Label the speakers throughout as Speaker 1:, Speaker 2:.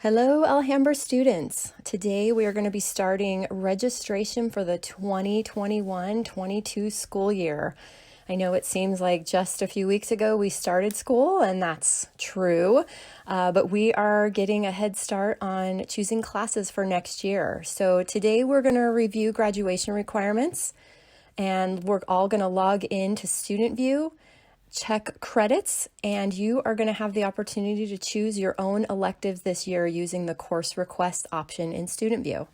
Speaker 1: Hello, Alhambra students. Today we are going to be starting registration for the 2021-22 school year. I know it seems like just a few weeks ago we started school, and that's true, but we are getting a head start on choosing classes for next year. So today we're going to review graduation requirements, and we're all going to log into StudentVue, check credits, and you are going to have the opportunity to choose your own electives this year using the course request option in StudentVue.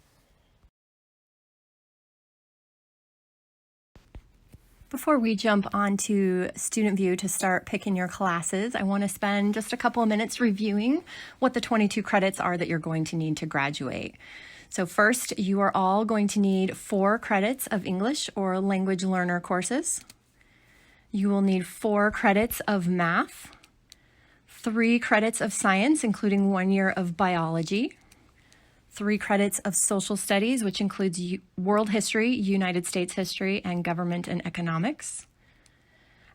Speaker 1: Before we jump onto StudentVue to start picking your classes, I want to spend just a couple of minutes reviewing what the 22 credits are that you're going to need to graduate. So first, you are all going to need 4 credits of English or language learner courses. You will need 4 credits of math, 3 credits of science, including 1 year of biology, 3 credits of social studies, which includes world history, United States history, and government and economics,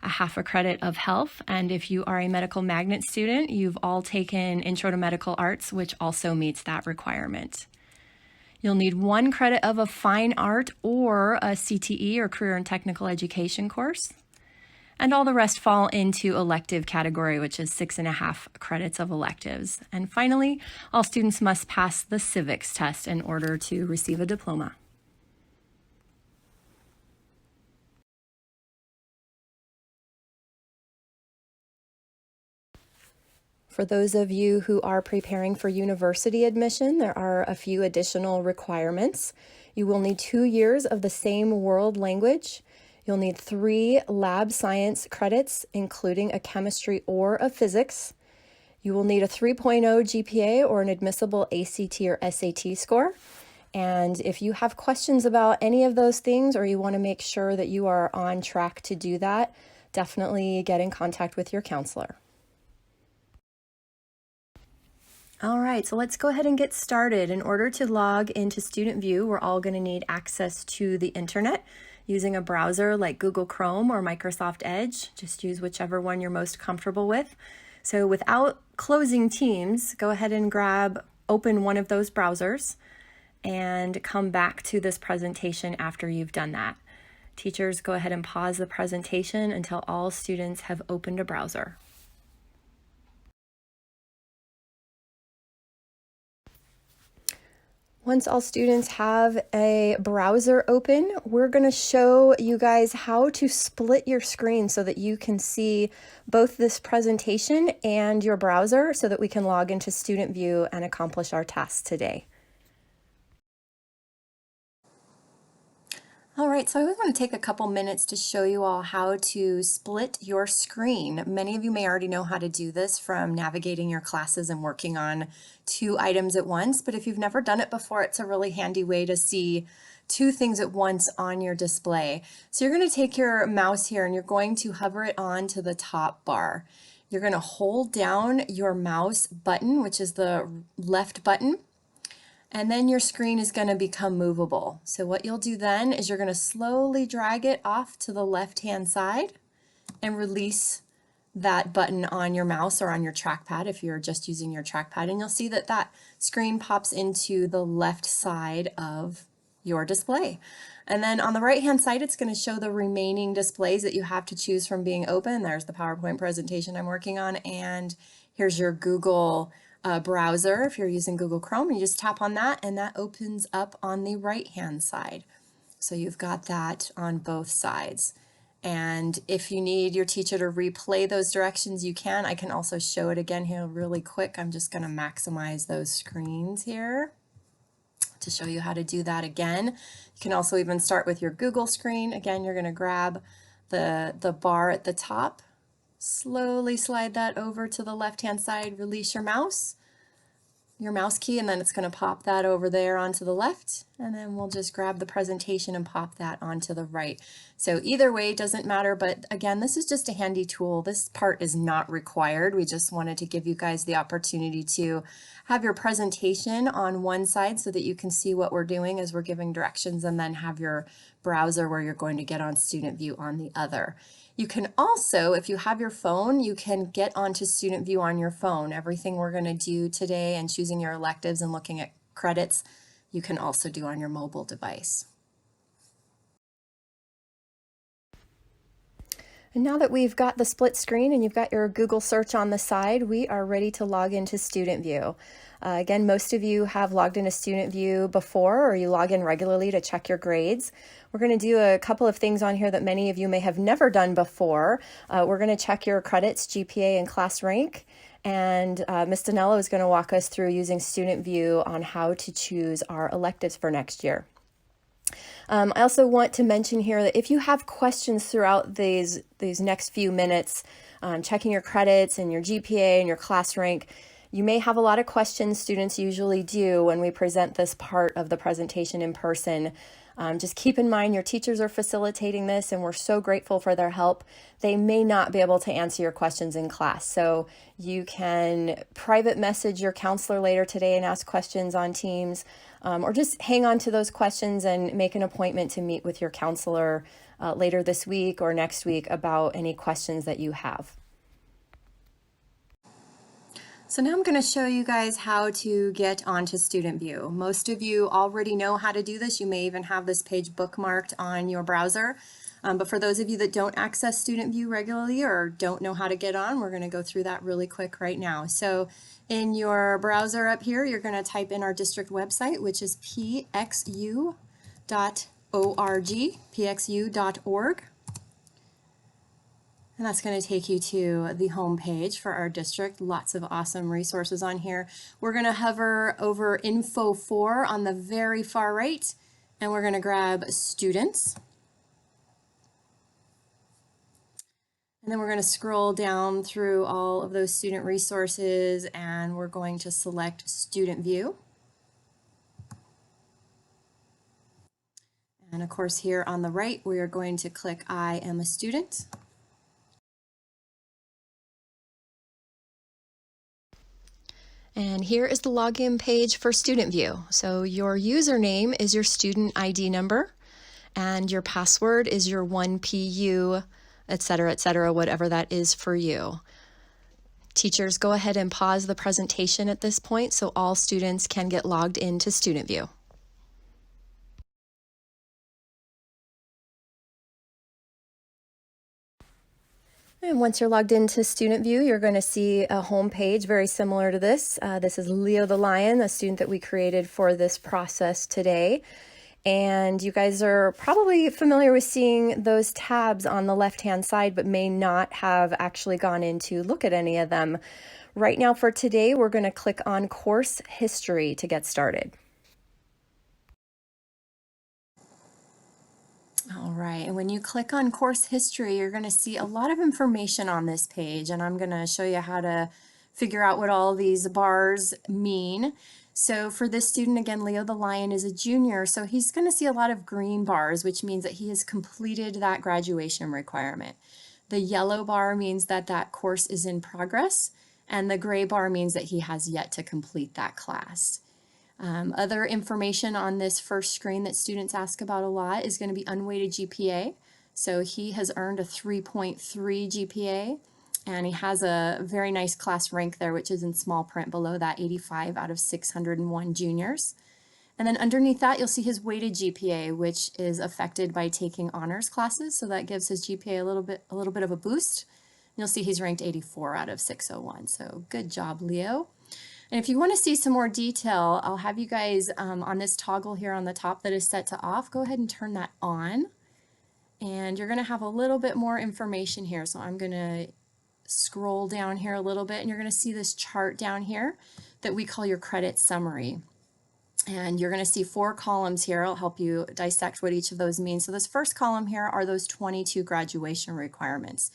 Speaker 1: a half a credit of health, and if you are a medical magnet student, you've all taken Intro to Medical Arts, which also meets that requirement. You'll need 1 credit of a fine art or a CTE or career and technical education course. And all the rest fall into elective category, which is 6.5 credits of electives. And finally, all students must pass the civics test in order to receive a diploma. For those of you who are preparing for university admission, there are a few additional requirements. You will need 2 years of the same world language. You'll need 3 lab science credits, including a chemistry or a physics. You will need a 3.0 GPA or an admissible ACT or SAT score. And if you have questions about any of those things, or you want to make sure that you are on track to do that, definitely get in contact with your counselor. All right, so let's go ahead and get started. In order to log into StudentVue, we're all going to need access to the internet using a browser like Google Chrome or Microsoft Edge. Just use whichever one you're most comfortable with. So without closing Teams, go ahead and open one of those browsers and come back to this presentation after you've done that. Teachers, go ahead and pause the presentation until all students have opened a browser. Once all students have a browser open, we're going to show you guys how to split your screen so that you can see both this presentation and your browser so that we can log into StudentVue and accomplish our tasks today. All right, so I was going to take a couple minutes to show you all how to split your screen. Many of you may already know how to do this from navigating your classes and working on 2 items at once, but if you've never done it before, it's a really handy way to see 2 things at once on your display. So you're going to take your mouse here and you're going to hover it onto the top bar. You're going to hold down your mouse button, which is the left button, and then your screen is going to become movable. So what you'll do then is you're going to slowly drag it off to the left-hand side and release that button on your mouse or on your trackpad if you're just using your trackpad. And you'll see that that screen pops into the left side of your display. And then on the right-hand side, it's going to show the remaining displays that you have to choose from being open. There's the PowerPoint presentation I'm working on, and here's your Google browser. If you're using Google Chrome, you just tap on that and that opens up on the right hand side. So you've got that on both sides. And if you need your teacher to replay those directions, you can. I can also show it again here really quick. I'm just going to maximize those screens here to show you how to do that again. You can also even start with your Google screen. Again, you're going to grab the bar at the top. Slowly slide that over to the left-hand side, release your mouse key, and then it's going to pop that over there onto the left, and then we'll just grab the presentation and pop that onto the right. So either way, it doesn't matter, but again, this is just a handy tool. This part is not required. We just wanted to give you guys the opportunity to have your presentation on one side so that you can see what we're doing as we're giving directions, and then have your browser where you're going to get on StudentVue on the other. You can also, if you have your phone, you can get onto StudentVue on your phone. Everything we're going to do today and choosing your electives and looking at credits, you can also do on your mobile device. And now that we've got the split screen and you've got your Google search on the side, we are ready to log into StudentVue. Again, most of you have logged into StudentVue before, or you log in regularly to check your grades. We're going to do a couple of things on here that many of you may have never done before. We're going to check your credits, GPA, and class rank. And Ms. Danello is going to walk us through using StudentVue on how to choose our electives for next year. I also want to mention here that if you have questions throughout these next few minutes, checking your credits and your GPA and your class rank, you may have a lot of questions. Students usually do when we present this part of the presentation in person. Just keep in mind your teachers are facilitating this and we're so grateful for their help. They may not be able to answer your questions in class. So you can private message your counselor later today and ask questions on Teams, or just hang on to those questions and make an appointment to meet with your counselor later this week or next week about any questions that you have. So now I'm going to show you guys how to get onto StudentVue. Most of you already know how to do this. You may even have this page bookmarked on your browser. But for those of you that don't access StudentVue regularly or don't know how to get on, we're going to go through that really quick right now. So in your browser up here, you're going to type in our district website, which is pxu.org, pxu.org. And that's going to take you to the home page for our district. Lots of awesome resources on here. We're going to hover over Info 4 on the very far right, and we're going to grab Students. And then we're going to scroll down through all of those student resources, and we're going to select StudentVue. And of course, here on the right, we are going to click I am a student. And here is the login page for StudentVue. So your username is your student ID number, and your password is your 1PU, etc., whatever that is for you. Teachers, go ahead and pause the presentation at this point so all students can get logged into StudentVue. And once you're logged into StudentVue, you're going to see a home page very similar to this. This is Leo the Lion, a student that we created for this process today. And you guys are probably familiar with seeing those tabs on the left-hand side, but may not have actually gone in to look at any of them. Right now for today, we're going to click on Course History to get started. All right, and when you click on Course History, you're going to see a lot of information on this page, and I'm going to show you how to figure out what all these bars mean. So for this student, again, Leo the Lion is a junior, so he's going to see a lot of green bars, which means that he has completed that graduation requirement. The yellow bar means that that course is in progress, and the gray bar means that he has yet to complete that class. Other information on this first screen that students ask about a lot is going to be unweighted GPA. So he has earned a 3.3 GPA, and he has a very nice class rank there, which is in small print below that, 85 out of 601 juniors. And then underneath that, you'll see his weighted GPA, which is affected by taking honors classes. So that gives his GPA a little bit of a boost. You'll see he's ranked 84 out of 601. So good job, Leo. And if you want to see some more detail, I'll have you guys on this toggle here on the top that is set to off. Go ahead and turn that on. And you're going to have a little bit more information here. So I'm going to scroll down here a little bit, and you're going to see this chart down here that we call your credit summary. And you're going to see 4 columns here. I'll help you dissect what each of those means. So this first column here are those 22 graduation requirements,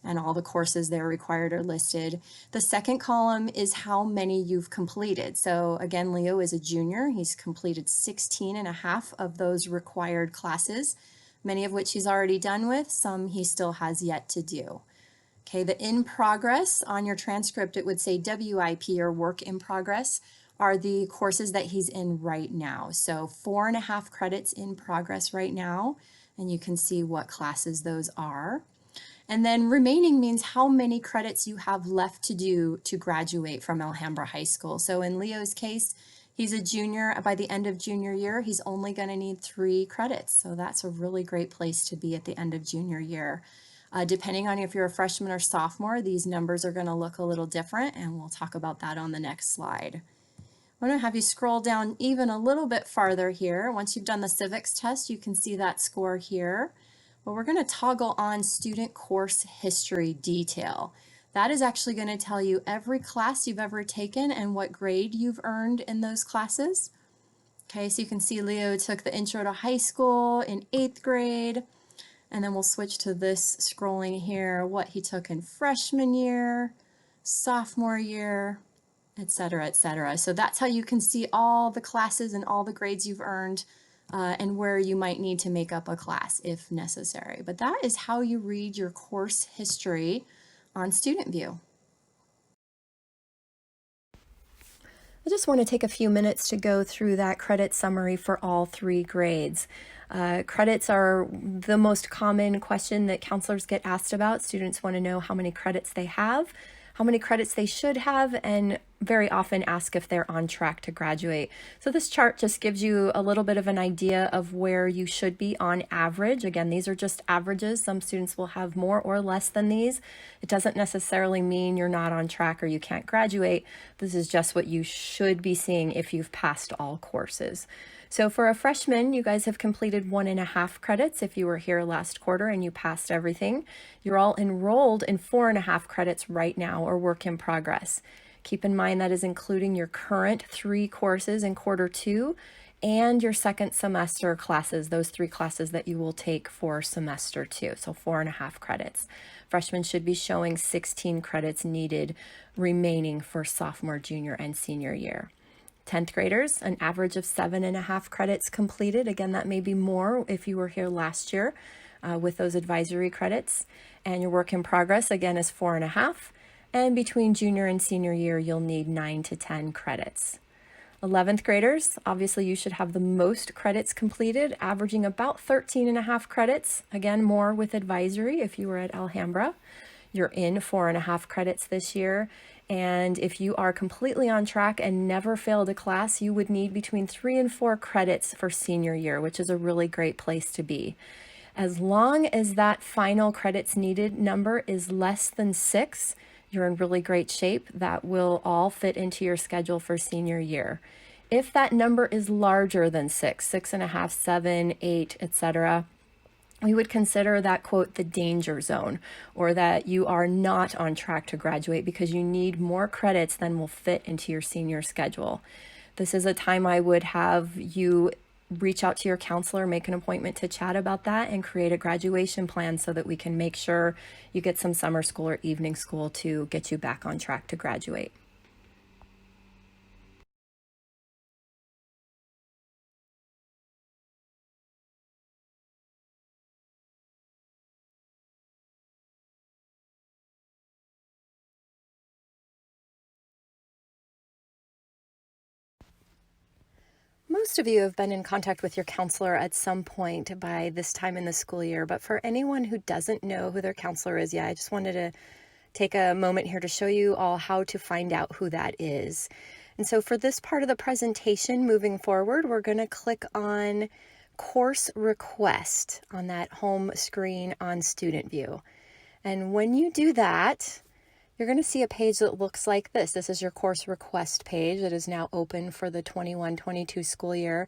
Speaker 1: and all the courses that are required are listed. The second column is how many you've completed. So again, Leo is a junior. He's completed 16 and a half of those required classes, many of which he's already done with, some he still has yet to do. Okay, the in progress on your transcript, it would say WIP, or work in progress, are the courses that he's in right now. So 4.5 credits in progress right now, and you can see what classes those are. And then remaining means how many credits you have left to do to graduate from Alhambra High School. So in Leo's case, he's a junior. By the end of junior year, he's only going to need 3 credits. So that's a really great place to be at the end of junior year. Depending on if you're a freshman or sophomore, these numbers are going to look a little different, and we'll talk about that on the next slide. I'm going to have you scroll down even a little bit farther here. Once you've done the civics test, you can see that score here. But we're going to toggle on student course history detail. That is actually going to tell you every class you've ever taken and what grade you've earned in those classes. Okay, so you can see Leo took the Intro to High School in 8th grade. And then we'll switch to this scrolling here, what he took in freshman year, sophomore year, etc., etc. So that's how you can see all the classes and all the grades you've earned and where you might need to make up a class if necessary. But that is how you read your course history on StudentVue. I just want to take a few minutes to go through that credit summary for all 3 grades. Credits are the most common question that counselors get asked about. Students want to know how many credits they have, how many credits they should have, and very often ask if they're on track to graduate. So this chart just gives you a little bit of an idea of where you should be on average. Again, these are just averages. Some students will have more or less than these. It doesn't necessarily mean you're not on track or you can't graduate. This is just what you should be seeing if you've passed all courses. So for a freshman, you guys have completed 1.5 credits if you were here last quarter and you passed everything. You're all enrolled in 4.5 credits right now, or work in progress. Keep in mind that is including your current 3 courses in quarter 2 and your second semester classes, those 3 classes that you will take for semester 2, so 4.5 credits. Freshmen should be showing 16 credits needed remaining for sophomore, junior, and senior year. 10th graders, an average of 7.5 credits completed. Again, that may be more if you were here last year with those advisory credits. And your work in progress, again, is 4.5. And between junior and senior year, you'll need 9 to 10 credits. 11th graders, obviously you should have the most credits completed, averaging about 13.5 credits. Again, more with advisory if you were at Alhambra. You're in 4.5 credits this year. And if you are completely on track and never failed a class, you would need between 3 and 4 credits for senior year, which is a really great place to be. As long as that final credits needed number is less than 6, you're in really great shape. That will all fit into your schedule for senior year. If that number is larger than 6, 6.5, 7, 8, etc., we would consider that, quote, the danger zone, or that you are not on track to graduate because you need more credits than will fit into your senior schedule. This is a time I would have you reach out to your counselor, make an appointment to chat about that, and create a graduation plan so that we can make sure you get some summer school or evening school to get you back on track to graduate. Most of you have been in contact with your counselor at some point by this time in the school year, but for anyone who doesn't know who their counselor is yet, I just wanted to take a moment here to show you all how to find out who that is. And so for this part of the presentation, moving forward, we're going to click on Course Request on that home screen on StudentVue. And when you do that, you're going to see a page that looks like this. This is your course request page that is now open for the 21-22 school year.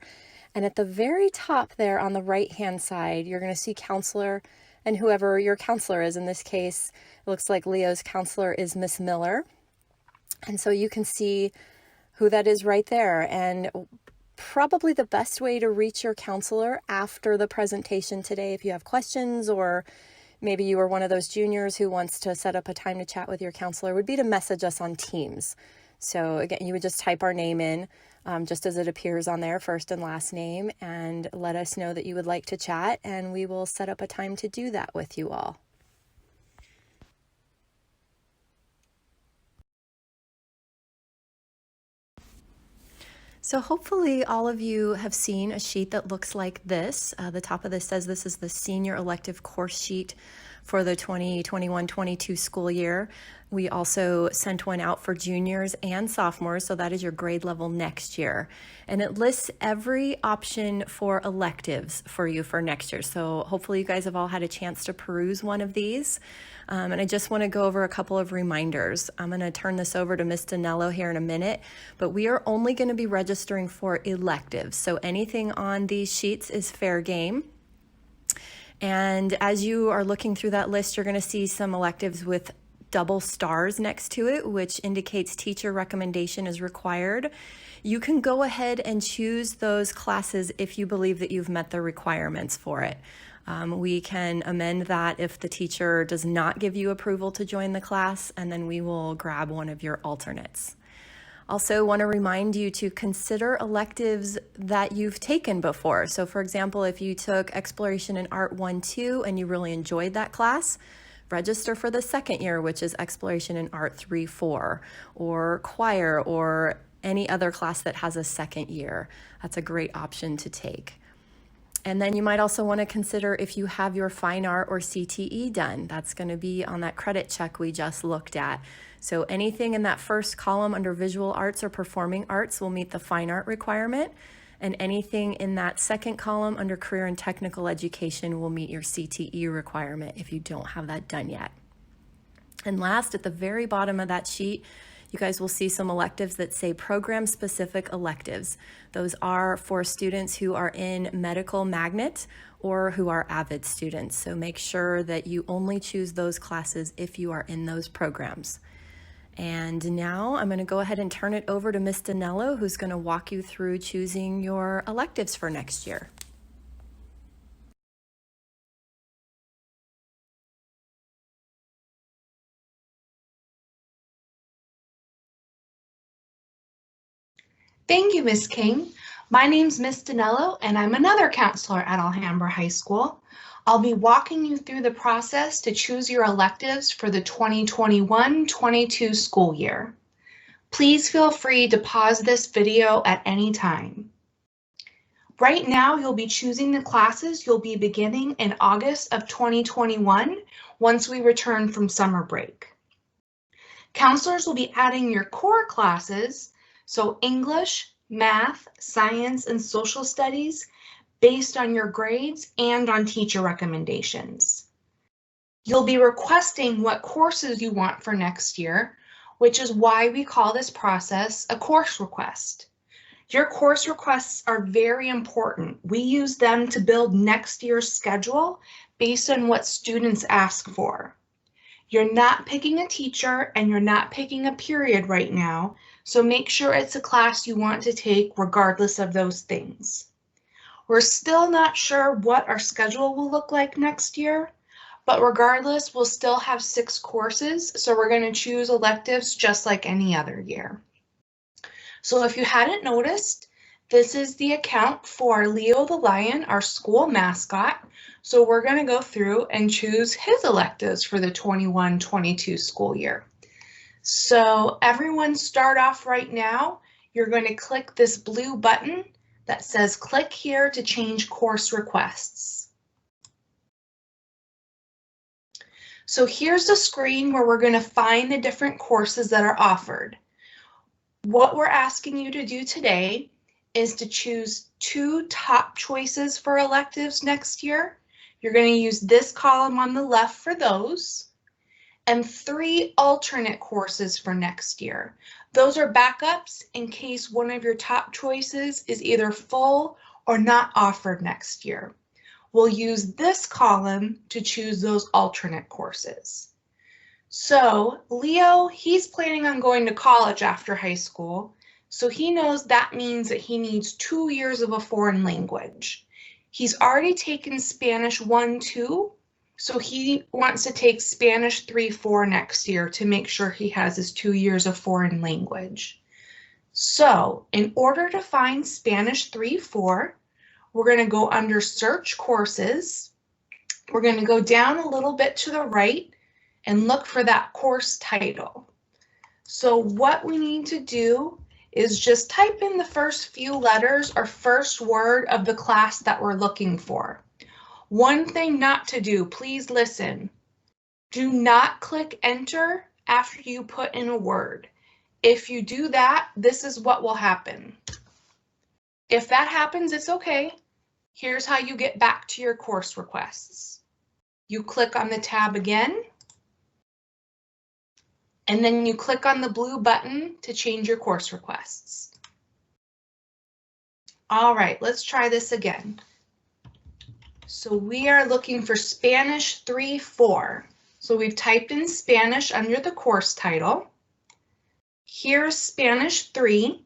Speaker 1: And at the very top there on the right-hand side, you're going to see counselor and whoever your counselor is. In this case, it looks like Leo's counselor is Miss Miller. And so you can see who that is right there. And probably the best way to reach your counselor after the presentation today, if you have questions, or maybe you are one of those juniors who wants to set up a time to chat with your counselor, would be to message us on Teams. So again, you would just type our name in just as it appears on there, first and last name, and let us know that you would like to chat, and we will set up a time to do that with you all. So hopefully all of you have seen a sheet that looks like this. The top of this says this is the senior elective course sheet for the 2021-22 school year. We also sent one out for juniors and sophomores, so that is your grade level next year. And it lists every option for electives for you for next year. So hopefully you guys have all had a chance to peruse one of these. And I just want to go over a couple of reminders. I'm going to turn this over to Ms. Danello here in a minute, but we are only going to be registering for electives. So anything on these sheets is fair game. And as you are looking through that list, you're going to see some electives with double stars next to it, which indicates teacher recommendation is required. You can go ahead and choose those classes if you believe that you've met the requirements for it. We can amend that if the teacher does not give you approval to join the class, and then we will grab one of your alternates. Also want to remind you to consider electives that you've taken before. So for example, if you took Exploration in Art 1-2 and you really enjoyed that class, register for the second year, which is Exploration in Art 3-4, or choir, or any other class that has a second year. That's a great option to take. And then you might also want to consider if you have your fine art or CTE done. That's going to be on that credit check we just looked at. So anything in that first column under visual arts or performing arts will meet the fine art requirement, and anything in that second column under career and technical education will meet your CTE requirement if you don't have that done yet. And last, at the very bottom of that sheet, you guys will see some electives that say program-specific electives. Those are for students who are in medical magnet or who are AVID students. So make sure that you only choose those classes if you are in those programs. And now I'm going to go ahead and turn it over to Ms. Danello, who's going to walk you through choosing your electives for next year.
Speaker 2: Thank you, Ms. King. My name's Ms. Danello, and I'm another counselor at Alhambra High School. I'll be walking you through the process to choose your electives for the 2021-22 school year. Please feel free to pause this video at any time. Right now, you'll be choosing the classes you'll be beginning in August of 2021 once we return from summer break. Counselors will be adding your core classes, so English, math, science, and social studies, based on your grades and on teacher recommendations. You'll be requesting what courses you want for next year, which is why we call this process a course request. Your course requests are very important. We use them to build next year's schedule based on what students ask for. You're not picking a teacher and you're not picking a period right now, so make sure it's a class you want to take regardless of those things. We're still not sure what our schedule will look like next year, but regardless, we'll still have 6 courses, so we're going to choose electives just like any other year. So if you hadn't noticed, this is the account for Leo the Lion, our school mascot. So we're going to go through and choose his electives for the 21-22 school year. So everyone start off right now. You're going to click this blue button that says click here to change course requests. So here's the screen where we're going to find the different courses that are offered. What we're asking you to do today is to choose 2 top choices for electives next year. You're going to use this column on the left for those, and 3 alternate courses for next year. Those are backups in case one of your top choices is either full or not offered next year. We'll use this column to choose those alternate courses. So Leo, he's planning on going to college after high school, so he knows that means that he needs 2 years of a foreign language. He's already taken Spanish 1-2, so he wants to take Spanish 3-4 next year to make sure he has his 2 years of foreign language. So in order to find Spanish 3-4, we're going to go under Search Courses. We're going to go down a little bit to the right and look for that course title. So what we need to do is just type in the first few letters or first word of the class that we're looking for. One thing not to do, please listen. Do not click enter after you put in a word. If you do that, this is what will happen. If that happens, it's okay. Here's how you get back to your course requests. You click on the tab again, and then you click on the blue button to change your course requests. All right, let's try this again. So we are looking for Spanish 3-4. So we've typed in Spanish under the course title. Here's Spanish 3.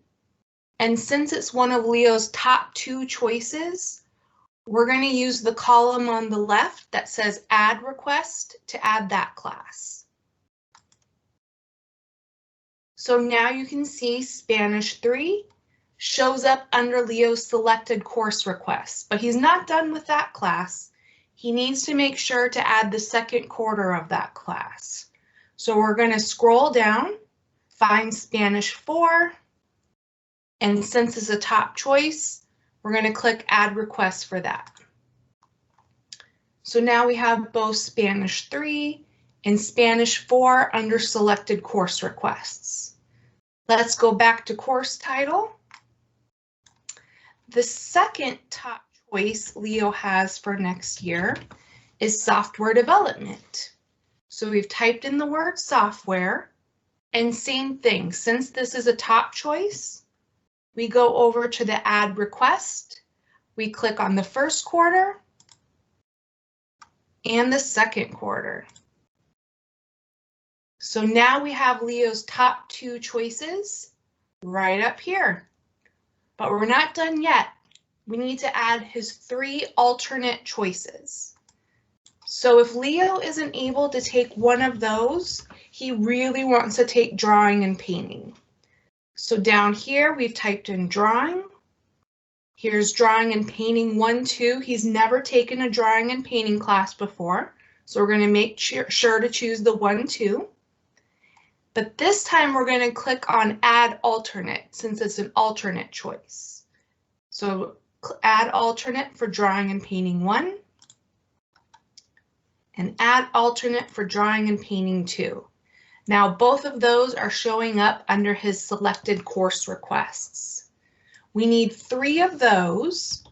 Speaker 2: And since it's one of Leo's top 2 choices, we're going to use the column on the left that says Add Request to add that class. So now you can see Spanish 3 shows up under Leo's selected course requests, but he's not done with that class. He needs to make sure to add the second quarter of that class. So we're going to scroll down, find Spanish 4, and since it's a top choice, we're going to click Add Request for that. So now we have both Spanish 3 and Spanish 4 under selected course requests. Let's go back to course title. The second top choice Leo has for next year is software development. So we've typed in the word software, and same thing, since this is a top choice, we go over to the Add Request, we click on the first quarter and the second quarter. So now we have Leo's top 2 choices right up here. But we're not done yet. We need to add his 3 alternate choices. So if Leo isn't able to take one of those, he really wants to take drawing and painting. So down here, we've typed in drawing. Here's drawing and painting 1-2. He's never taken a drawing and painting class before, so we're going to make sure to choose the 1-2. But this time we're going to click on Add Alternate since it's an alternate choice. So Add Alternate for drawing and painting 1 and Add Alternate for drawing and painting 2. Now both of those are showing up under his selected course requests. We need 3 of those.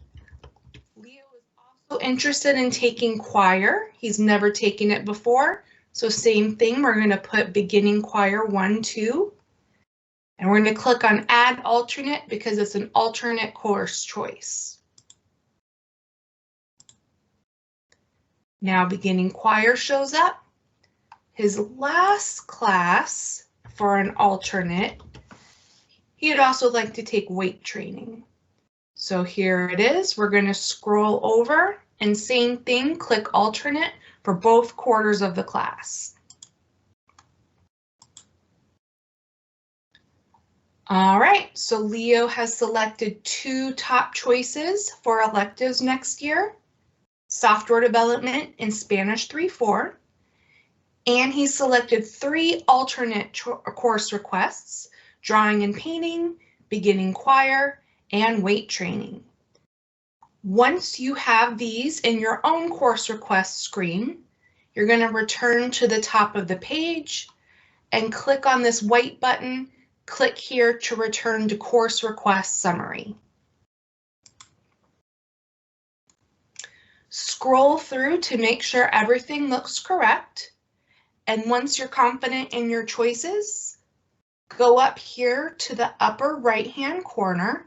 Speaker 2: Leo is also interested in taking choir. He's never taken it before. So same thing, we're going to put beginning choir 1-2. And we're going to click on Add Alternate because it's an alternate course choice. Now beginning choir shows up. His last class for an alternate, he'd also like to take weight training. So here it is. We're going to scroll over and same thing, click alternate for both quarters of the class. All right, so Leo has selected 2 top choices for electives next year, software development and Spanish 3-4. And he selected 3 alternate course requests, drawing and painting, beginning choir, and weight training. Once you have these in your own course request screen, you're going to return to the top of the page and click on this white button. Click here to return to course request summary. Scroll through to make sure everything looks correct. And once you're confident in your choices, go up here to the upper right-hand corner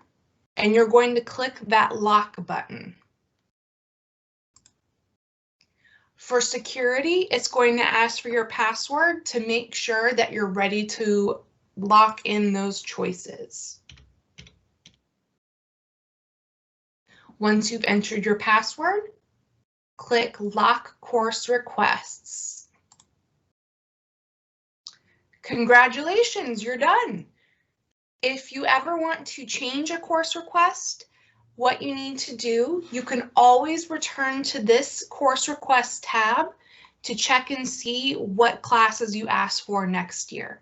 Speaker 2: and you're going to click that lock button. For security, it's going to ask for your password to make sure that you're ready to lock in those choices. Once you've entered your password, click Lock Course Requests. Congratulations, you're done. If you ever want to change a course request, what you need to do, you can always return to this course request tab to check and see what classes you asked for next year.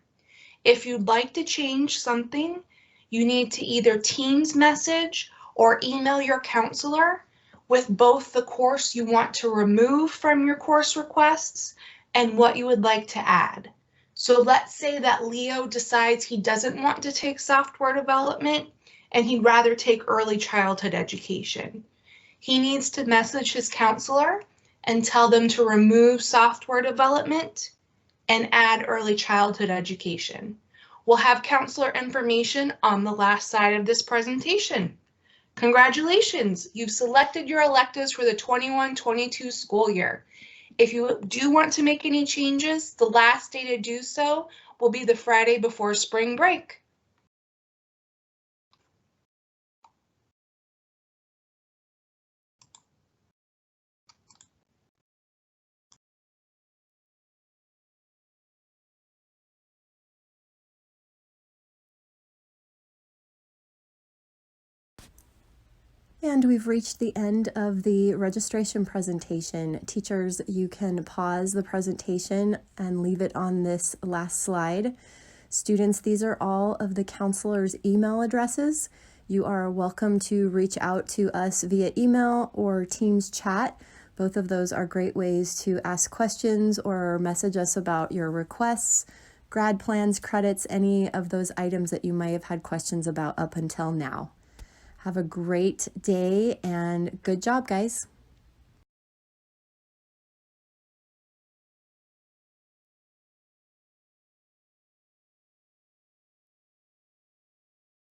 Speaker 2: If you'd like to change something, you need to either Teams message or email your counselor with both the course you want to remove from your course requests and what you would like to add. So let's say that Leo decides he doesn't want to take software development and he'd rather take early childhood education. He needs to message his counselor and tell them to remove software development and add early childhood education. We'll have counselor information on the last slide of this presentation. Congratulations, you've selected your electives for the 21-22 school year. If you do want to make any changes, the last day to do so will be the Friday before spring break.
Speaker 1: And we've reached the end of the registration presentation. Teachers, you can pause the presentation and leave it on this last slide. Students, these are all of the counselors' email addresses. You are welcome to reach out to us via email or Teams chat. Both of those are great ways to ask questions or message us about your requests, grad plans, credits, any of those items that you may have had questions about up until now. Have a great day and good job, guys.